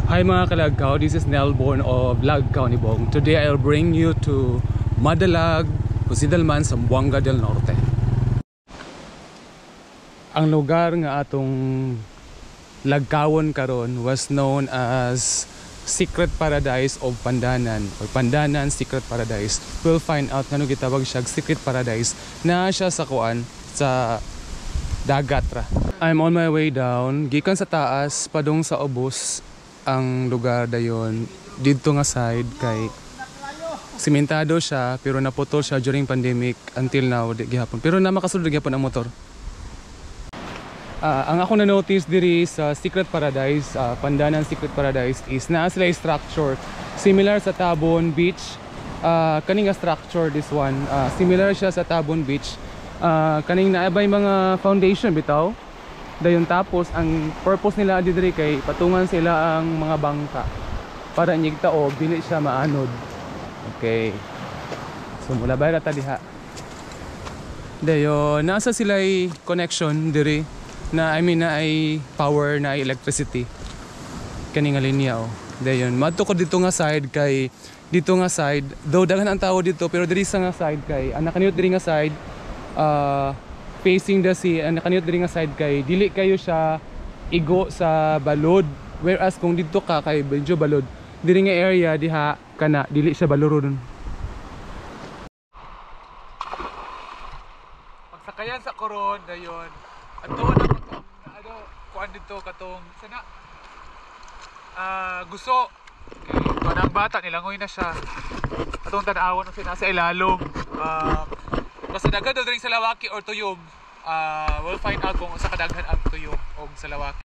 Hi mga kalagkaw, this is Nelborn of Lagkaw ni Bong. Today I'll bring you to Madalag, Husidalman, Zamboanga del Norte. Ang lugar nga atong lagkawon karon was known as Secret Paradise of Pandanan or Pandanan Secret Paradise. We'll find out nga gitawag siya Secret Paradise na siya sa kuan sa dagat ra. I'm on my way down, gikan sa taas padung sa ubos. Ang lugar dayon dito nga side kay simentado siya pero naputol siya during pandemic until now di gihapon, pero na makasulod gihapon ang motor. Ang ako na notice diri sa Secret Paradise, Pandanan Secret Paradise is na sila structure similar sa Tabon Beach. Kaning nga structure this one similar siya sa Tabon Beach. Kaning naabay mga foundation bitaw dayon, tapos ang purpose nila diri kay patungan sila ang mga bangka para nyigtaog dili siya maanod. Okay, so mula bayra ta diha dayon nasa sila'y connection diri na na ay power na ay electricity kani nga linya dayon madto ko dito nga side kay dito nga side though daghan ang tao dito pero diri sa nga side kay anak kaniyot diri nga side facing the sea, and kaniyot diri nga side kay dili kayo siya igo sa balod, whereas kung dito ka kay medyo balod diri nga area diha kana dili siya baluron. Pagsakayan sa koron dayon adto na ano kuan dito katong sana gusto kay kanang bata nilangoy na siya atong tan-awon sa nasa ilalom. Basta daghan daw ring salawaki or tuyom. We'll find out kung sa kadaghan ang tuyom o salawaki.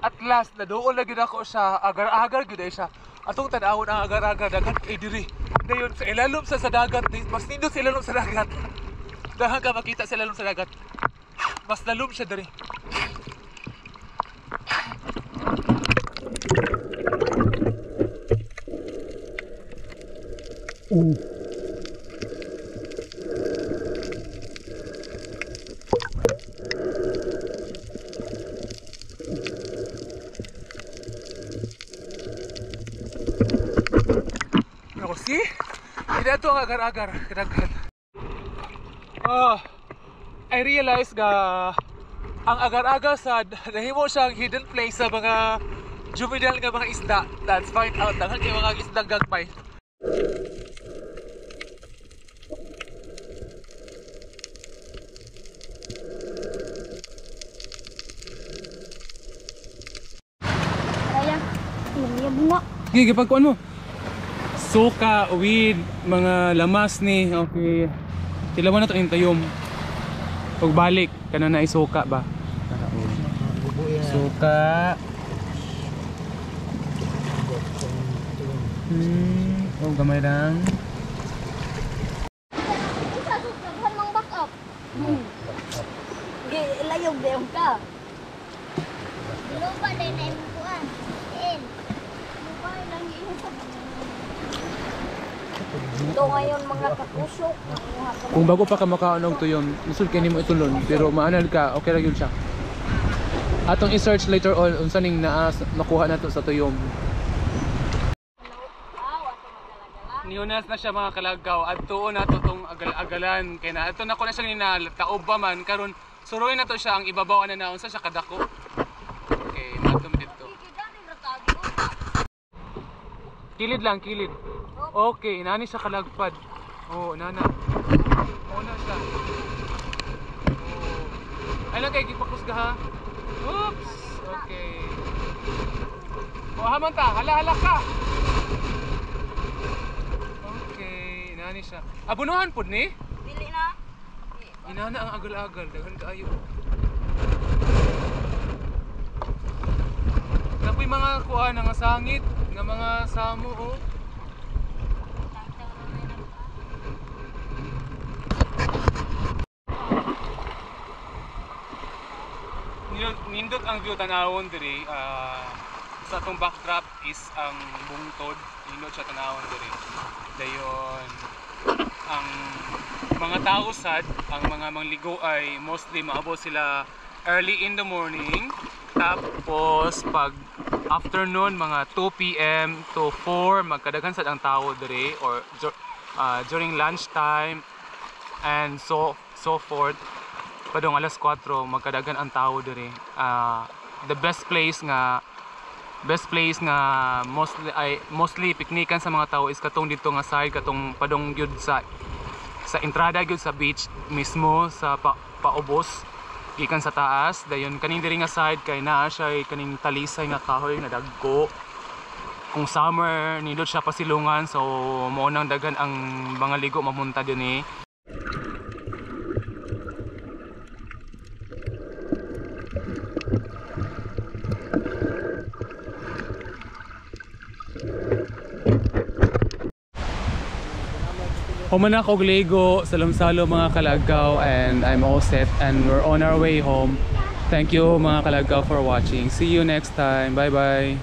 At last, nadoon na gid ako sa agar-agar gid siya. Atong tan-awon ang agar-agar daghan kay diri. Dayon sa ilalom sa dagat, mas nindot sa ilalom sa dagat. Daghan ka makita sa ilalom sa dagat. Mas dalom siya diri. See? Hindi ito ang agar-agar kadaghan. I realized nga ang agar-agar sa nahimo siyang hidden place sa mga juvenile nga mga isda. Let's find out daghan kay mga isdang gagmay. Kaya, ini bunga. Gigi pagkuan mo. Suka, weed, mga lamas ni. Okay. Tilawan na ito yung tayom. Pagbalik, ka na suka ba? Suka. Oh, gamay lang. Isa, susubuhan mong back up. Layog din ka. Lupa din na yung kuhan. Lupa lang yung ito ngayon mga kakusok. Kung bago pa ka makaon og tuyom, isud kay nimo itulon pero maanal ka, okay ra gyud siya. Atong i-search later on unsa ning nakuha nato sa tuyom. Niunas na siya mga kalagaw at tuon nato tong agal-agalan kay na ato na ko na siya ninataob pa man karon suroy na to siya ang ibabaw ana na unsa siya kadako. Okay, matom dito. Kilid lang, kilid. Okay, nani siya kalagpad. Oh, nana. Oh, na siya. Oh. Ay lang kay gipakusga ha. Oops. Okay. Oh, haman ta. Hala ka. Okay, nani siya. Abunuhan pud ni? Dili na. Inana ang agal-agal, daghan kaayo. Napoy mga kuan nga sangit, nga mga samo oh. Nindot ang view tanawon diri. Sa atong backdrop is ang bungtod. Nindot siya tanawon diri. Dayon ang mga tao sad, ang mga mangligo ay mostly maabot sila early in the morning Tapos pag afternoon mga 2 p.m. to 4 magkadaghan sad ang tao dire or during lunchtime and so forth. Padong alas 4 magkadaghan ang tao dire. The best place nga mostly piknikan sa mga tao is katong dito nga side katong padong gyud sa entrada gyud sa beach mismo sa paubos gikan sa taas dayon kaning diri nga side kay naa siya kaning talisay nga kahoy nga dagko. Kung summer nindot siya pasilungan so mao nang daghan ang mga ligo mamunta dinhi. Humanak og ligo, salom-salo mga kalagaw, and I'm all set and we're on our way home. Thank you mga kalagaw for watching. See you next time. Bye bye.